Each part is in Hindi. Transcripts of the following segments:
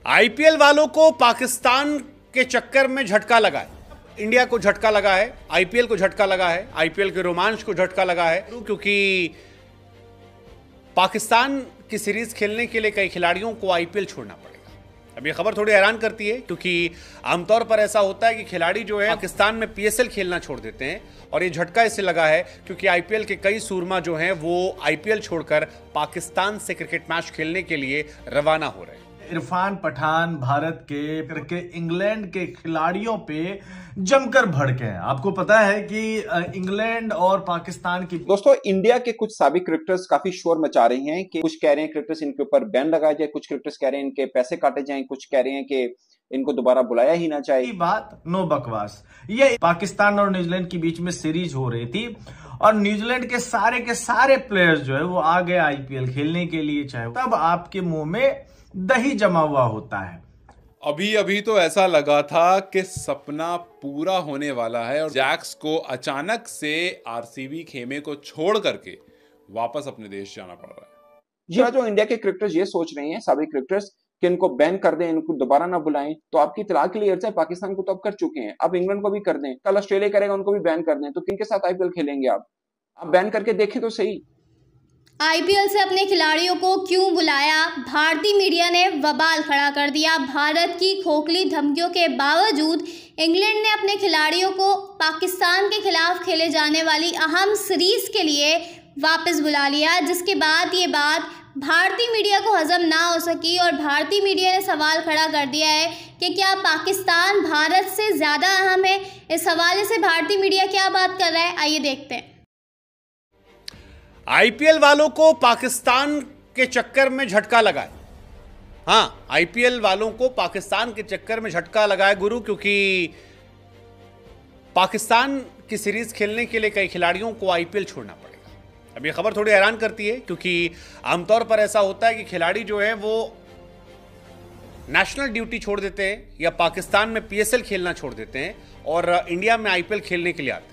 आईपीएल वालों को पाकिस्तान के चक्कर में झटका लगा है। इंडिया को झटका लगा है, आईपीएल को झटका लगा है, आईपीएल के रोमांच को झटका लगा है, क्योंकि पाकिस्तान की सीरीज खेलने के लिए कई खिलाड़ियों को आईपीएल छोड़ना पड़ेगा। अब ये खबर थोड़ी हैरान करती है, क्योंकि आमतौर पर ऐसा होता है कि खिलाड़ी जो है पाकिस्तान में पीएसएल खेलना छोड़ देते हैं, और ये झटका इससे लगा है क्योंकि आईपीएल के कई सूरमा जो हैं वो आईपीएल छोड़कर पाकिस्तान से क्रिकेट मैच खेलने के लिए रवाना हो रहे हैं। इरफान पठान भारत के करके इंग्लैंड के खिलाड़ियों पे जमकर भड़के हैं। आपको पता है कि इंग्लैंड और पाकिस्तान की दोस्तों, इंडिया के कुछ साबिक क्रिकेटर्स काफी शोर मचा रहे हैं कि कुछ कह रहे हैं क्रिकेटर्स इनके ऊपर बैन लगाया जाए, कुछ क्रिकेटर्स कह रहे हैं इनके पैसे काटे जाएं, कुछ कह रहे हैं कि इनको दोबारा बुलाया ही ना चाहे। बात नो बकवास। ये पाकिस्तान और न्यूजीलैंड के बीच में सीरीज हो रही थी और न्यूजीलैंड के सारे प्लेयर्स जो है वो आ गए आईपीएल खेलने के लिए, चाहे तब आपके मुंह में दही जमा हुआ होता है। अभी तो ऐसा लगा था कि सपना पूरा होने वाला है और जैक्स को अचानक से आरसीबी खेमे को छोड़ करके वापस अपने देश जाना पड़ रहा है। ये जो इंडिया के क्रिकेटर्स ये सोच रहे हैं, साबिक क्रिकेटर्स, कि इनको बैन कर दें, इनको दोबारा ना बुलाएं, तो आपकी तलाक के लिए अर्ज है। पाकिस्तान को तो अब कर चुके हैं, अब इंग्लैंड को भी कर दें, कल ऑस्ट्रेलिया करेगा उनको भी बैन कर दें, तो किनके साथ आईपीएल खेलेंगे आप बैन करके देखें तो सही। आईपीएल से अपने खिलाड़ियों को क्यों बुलाया? भारतीय मीडिया ने बवाल खड़ा कर दिया। भारत की खोखली धमकियों के बावजूद इंग्लैंड ने अपने खिलाड़ियों को पाकिस्तान के खिलाफ खेले जाने वाली अहम सीरीज के लिए वापस बुला लिया, जिसके बाद ये बात भारतीय मीडिया को हजम ना हो सकी और भारतीय मीडिया ने सवाल खड़ा कर दिया है कि क्या पाकिस्तान भारत से ज़्यादा अहम है। इस हवाले से भारतीय मीडिया क्या बात कर रहा है, आइए देखते हैं। आईपीएल वालों को पाकिस्तान के चक्कर में झटका लगा है। हाँ, आईपीएल वालों को पाकिस्तान के चक्कर में झटका लगा है गुरु, क्योंकि पाकिस्तान की सीरीज खेलने के लिए कई खिलाड़ियों को आईपीएल छोड़ना पड़ेगा। अब ये खबर थोड़ी हैरान करती है, क्योंकि आमतौर पर ऐसा होता है कि खिलाड़ी जो है वो नेशनल ड्यूटी छोड़ देते हैं या पाकिस्तान में पीएसएल खेलना छोड़ देते हैं और इंडिया में आईपीएल खेलने के लिए आते हैं।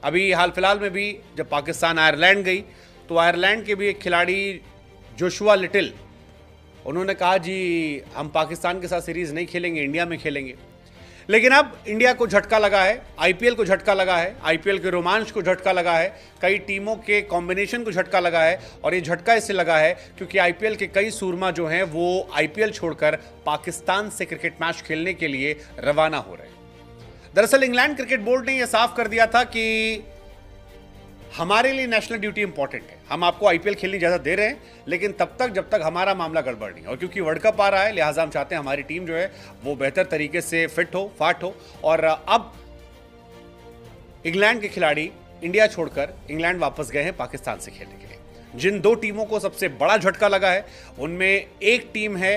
अभी हाल फिलहाल में भी जब पाकिस्तान आयरलैंड गई तो आयरलैंड के भी एक खिलाड़ी जोशुआ लिटिल, उन्होंने कहा जी हम पाकिस्तान के साथ सीरीज नहीं खेलेंगे, इंडिया में खेलेंगे। लेकिन अब इंडिया को झटका लगा है, आईपीएल को झटका लगा है, आईपीएल के रोमांच को झटका लगा है, कई टीमों के कॉम्बिनेशन को झटका लगा है, और ये झटका इससे लगा है क्योंकि आईपीएल के कई सूरमा जो हैं वो आईपीएल छोड़कर पाकिस्तान से क्रिकेट मैच खेलने के लिए रवाना हो रहे हैं। दरअसल इंग्लैंड क्रिकेट बोर्ड ने यह साफ कर दिया था कि हमारे लिए नेशनल ड्यूटी इंपॉर्टेंट है, हम आपको आईपीएल खेलने की इजाजत दे रहे हैं, लेकिन तब तक जब तक हमारा मामला गड़बड़ नहीं। और क्योंकि वर्ल्ड कप आ रहा है, लिहाजा हम चाहते हैं हमारी टीम जो है वो बेहतर तरीके से फिट हो, फाट हो। और अब इंग्लैंड के खिलाड़ी इंडिया छोड़कर इंग्लैंड वापस गए हैं पाकिस्तान से खेलने के लिए। जिन दो टीमों को सबसे बड़ा झटका लगा है उनमें एक टीम है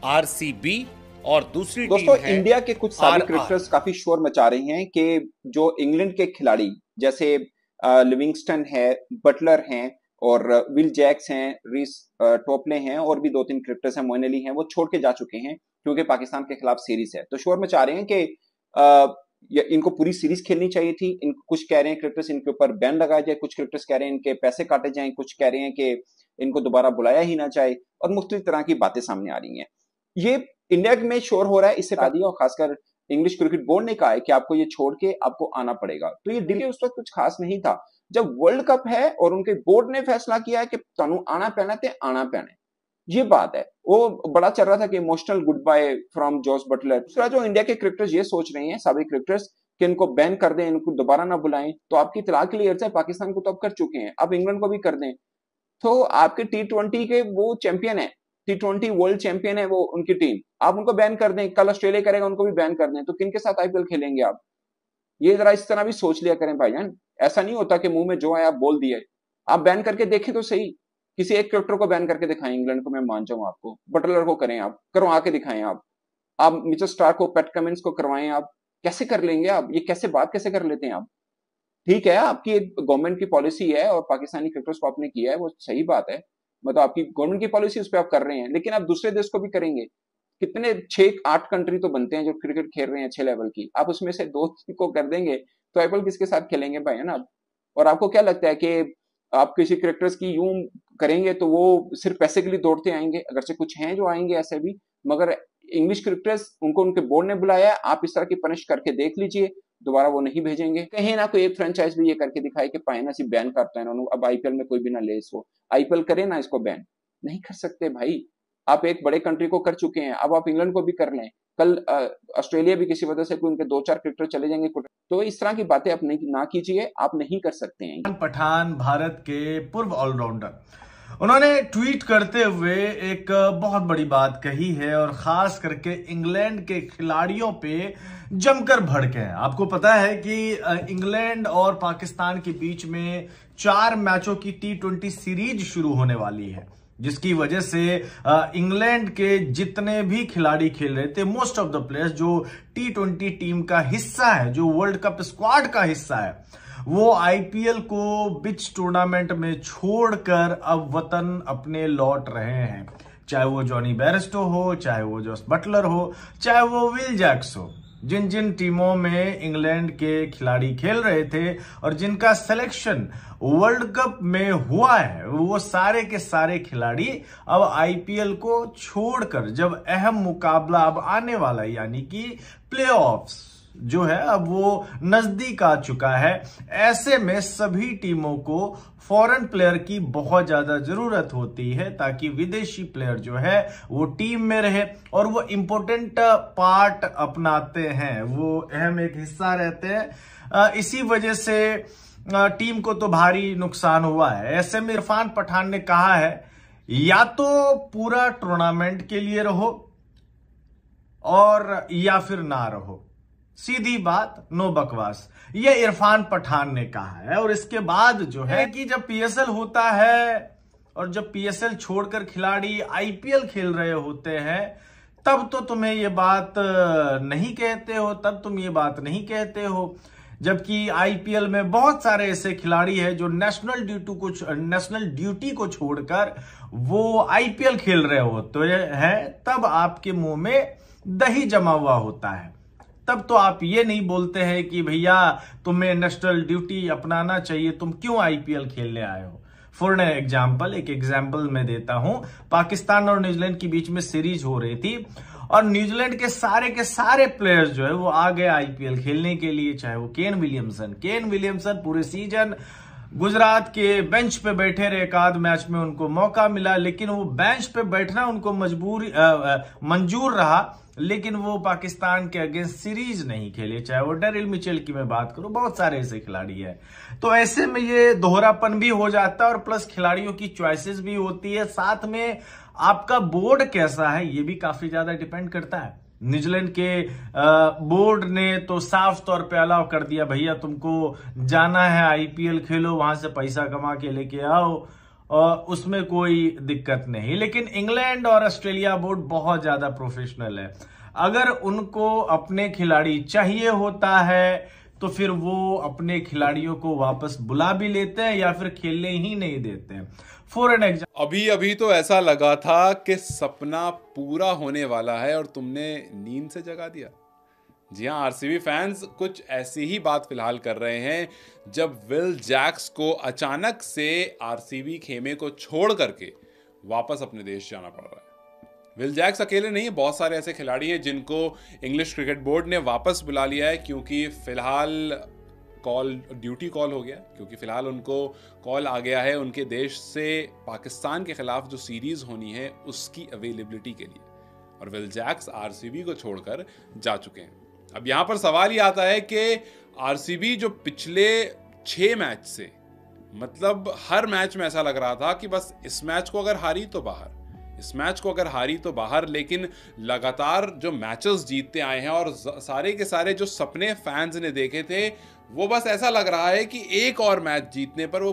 आरसीबी और दूसरी टीम है इंडिया के कुछ साबिक क्रिकेटर्स काफी शोर मचा रहे हैं कि जो इंग्लैंड के खिलाड़ी जैसे लिविंगस्टन है, बटलर हैं और विल जैक्स हैं, रीस टोपले हैं और भी 2-3 क्रिकेटर्स हैं, मोइन अली हैं, वो छोड़ के जा चुके हैं क्योंकि पाकिस्तान के खिलाफ सीरीज है। तो शोर मचा रहे हैं कि इनको पूरी सीरीज खेलनी चाहिए थी। कुछ कह रहे हैं क्रिकेटर्स इनके ऊपर बैन लगाया जाए, कुछ क्रिकेटर्स कह रहे हैं इनके पैसे काटे जाएं, कुछ कह रहे हैं कि इनको दोबारा बुलाया ही ना चाहे, और मुख्तलिफ तरह की बातें सामने आ रही हैं। ये इंडिया में शोर हो रहा है, इससे और खासकर इंग्लिश क्रिकेट बोर्ड ने कहा है कि आपको ये छोड़ के आपको आना पड़ेगा। तो ये डिले उस वक्त कुछ खास नहीं था। जब वर्ल्ड कप है और उनके बोर्ड ने फैसला किया है कि तुहानू आना पैना ते आना पैना, ये बात है। वो बड़ा चल रहा था कि emotional goodbye from Jos Buttler. दूसरा, जो इंडिया के क्रिकेटर्स ये सोच रहे हैं, साबिक क्रिकेटर्स, कि इनको बैन कर दें, इनको दोबारा ना बुलाएं, तो आपकी तलाक के लिए अर्ज है। पाकिस्तान को तो अब कर चुके हैं, अब इंग्लैंड को भी कर दें, तो आपके T20 के वो चैंपियन है, T20 वर्ल्ड चैंपियन है वो उनकी टीम, आप उनको बैन कर दें, कल ऑस्ट्रेलिया करेगा उनको भी बैन कर दें, तो किनके साथ आईपीएल खेलेंगे आप? ये जरा इस तरह भी सोच लिया करें भाईजान। ऐसा नहीं होता कि मुंह में जो है आप बोल दिए। आप बैन करके देखें तो सही, किसी एक क्रिकेटर को बैन करके दिखाएं। इंग्लैंड को मैं मान जाऊं, आपको बटलर को करें, आप करवा के दिखाएं। आप मिचेल स्टार्क को, पैट कमिंस को करवाएं। आप कैसे कर लेंगे? आप ये कैसे बात कैसे कर लेते हैं आप? ठीक है, आपकी एक गवर्नमेंट की पॉलिसी है और पाकिस्तानी क्रिकेटर्स को आपने किया है, वो सही बात है, मतलब आपकी गवर्नमेंट की पॉलिसी उस पर आप कर रहे हैं, लेकिन आप दूसरे देश को भी करेंगे। कितने 6-8 कंट्री तो बनते हैं जो क्रिकेट खेल रहे हैं अच्छे लेवल की, आप उसमें से 2 को कर देंगे तो आईपीएल किसके साथ खेलेंगे भाई, है ना? और आपको क्या लगता है कि आप किसी क्रिकेटर्स की यूं करेंगे तो वो सिर्फ पैसे के लिए दौड़ते आएंगे? अगर से कुछ हैं जो आएंगे ऐसे भी, मगर इंग्लिश क्रिकेटर्स उनको उनके बोर्ड ने बुलाया है, आप इस तरह की पनिश करके देख लीजिए, दोबारा वो नहीं भेजेंगे। कहीं ना कोई एक फ्रेंचाइज भी ये करके दिखाए कि पायना से बैन करता है इन्होंने, अब आईपीएल में कोई भी ना ले इसको, आईपीएल करे ना इसको बैन, नहीं कर सकते भाई। आप एक बड़े कंट्री को कर चुके हैं, अब आप इंग्लैंड को भी कर लें, कल ऑस्ट्रेलिया भी किसी वजह से कोई उनके 2-4 क्रिकेटर चले जाएंगे, तो इस तरह की बातें आप नहीं ना कीजिए, आप नहीं कर सकते हैं। पठान भारत के पूर्व ऑलराउंडर, उन्होंने ट्वीट करते हुए एक बहुत बड़ी बात कही है और खास करके इंग्लैंड के खिलाड़ियों पे जमकर भड़के हैं। आपको पता है कि इंग्लैंड और पाकिस्तान के बीच में 4 मैचों की T20 सीरीज शुरू होने वाली है, जिसकी वजह से इंग्लैंड के जितने भी खिलाड़ी खेल रहे थे, मोस्ट ऑफ द प्लेयर्स जो T20 टीम का हिस्सा है, जो वर्ल्ड कप स्क्वाड का हिस्सा है, वो आईपीएल को बिच टूर्नामेंट में छोड़कर अब वतन अपने लौट रहे हैं। चाहे वो जॉनी बेयरस्टो हो, चाहे वो जोस बटलर हो, चाहे वो विल जैक्स हो, जिन जिन टीमों में इंग्लैंड के खिलाड़ी खेल रहे थे और जिनका सिलेक्शन वर्ल्ड कप में हुआ है, वो सारे के सारे खिलाड़ी अब आईपीएल को छोड़कर, जब अहम मुकाबला अब आने वाला है, यानी कि प्लेऑफ्स जो है अब वो नजदीक आ चुका है, ऐसे में सभी टीमों को फॉरेन प्लेयर की बहुत ज्यादा जरूरत होती है ताकि विदेशी प्लेयर जो है वो टीम में रहे और वो इंपॉर्टेंट पार्ट अपनाते हैं, वो अहम एक हिस्सा रहते हैं। इसी वजह से टीम को तो भारी नुकसान हुआ है। ऐसे में इरफान पठान ने कहा है, या तो पूरा टूर्नामेंट के लिए रहो और या फिर ना रहो, सीधी बात, नो बकवास, ये इरफान पठान ने कहा है। और इसके बाद जो है कि जब पीएसएल होता है और जब पीएसएल छोड़कर खिलाड़ी आईपीएल खेल रहे होते हैं, तब तो तुम्हें ये बात नहीं कहते हो, तब तुम ये बात नहीं कहते हो, जबकि आईपीएल में बहुत सारे ऐसे खिलाड़ी हैं जो नेशनल ड्यूटी को छोड़कर वो आईपीएल खेल रहे होते हैं, तब आपके मुंह में दही जमा हुआ होता है। तब तो आप ये नहीं बोलते हैं कि भैया तुम्हें नेशनल ड्यूटी अपनाना चाहिए, तुम क्यों आईपीएल खेलने आए हो। फॉर एग्जाम्पल, एक एग्जाम्पल मैं देता हूं, पाकिस्तान और न्यूजीलैंड के बीच में सीरीज हो रही थी और न्यूजीलैंड के सारे प्लेयर्स जो है वो आ गए आईपीएल खेलने के लिए, चाहे वो केन विलियमसन पूरे सीजन गुजरात के बेंच पे बैठे रहे, एक आध मैच में उनको मौका मिला, लेकिन वो बेंच पे बैठना उनको मंजूर रहा, लेकिन वो पाकिस्तान के अगेंस्ट सीरीज नहीं खेले। चाहे वो डेरिल मिचेल की मैं बात करूं, बहुत सारे ऐसे खिलाड़ी हैं। तो ऐसे में ये दोहरापन भी हो जाता है और प्लस खिलाड़ियों की चॉइसेस भी होती है, साथ में आपका बोर्ड कैसा है ये भी काफी ज्यादा डिपेंड करता है। न्यूजीलैंड के बोर्ड ने तो साफ तौर पे अलाउ कर दिया, भैया तुमको जाना है आईपीएल खेलो, वहां से पैसा कमा के लेके आओ, और उसमें कोई दिक्कत नहीं। लेकिन इंग्लैंड और ऑस्ट्रेलिया बोर्ड बहुत ज्यादा प्रोफेशनल है, अगर उनको अपने खिलाड़ी चाहिए होता है तो फिर वो अपने खिलाड़ियों को वापस बुला भी लेते हैं या फिर खेलने ही नहीं देते हैं। फॉर एन एग्जाम्पल, अभी तो ऐसा लगा था कि सपना पूरा होने वाला है और तुमने नींद से जगा दिया। जी हाँ, आरसीबी फैंस कुछ ऐसी ही बात फिलहाल कर रहे हैं जब विल जैक्स को अचानक से आरसीबी खेमे को छोड़ करके वापस अपने देश जाना पड़ रहा है। विल जैक्स अकेले नहीं है, बहुत सारे ऐसे खिलाड़ी हैं जिनको इंग्लिश क्रिकेट बोर्ड ने वापस बुला लिया है, क्योंकि फिलहाल ड्यूटी कॉल हो गया, क्योंकि फिलहाल उनको कॉल आ गया है उनके देश से पाकिस्तान के खिलाफ जो सीरीज होनी है उसकी अवेलेबिलिटी के लिए, और विल जैक्स आरसीबी को छोड़कर जा चुके हैं। अब यहां पर सवाल ये आता है कि आरसीबी जो पिछले 6 मैच से, मतलब हर मैच में ऐसा लग रहा था कि बस इस मैच को अगर हारी तो बाहर, इस मैच को अगर हारी तो बाहर, लेकिन लगातार जो मैचेस जीतते आए हैं और सारे के सारे जो सपने फैंस ने देखे थे वो बस ऐसा लग रहा है कि एक और मैच जीतने पर वो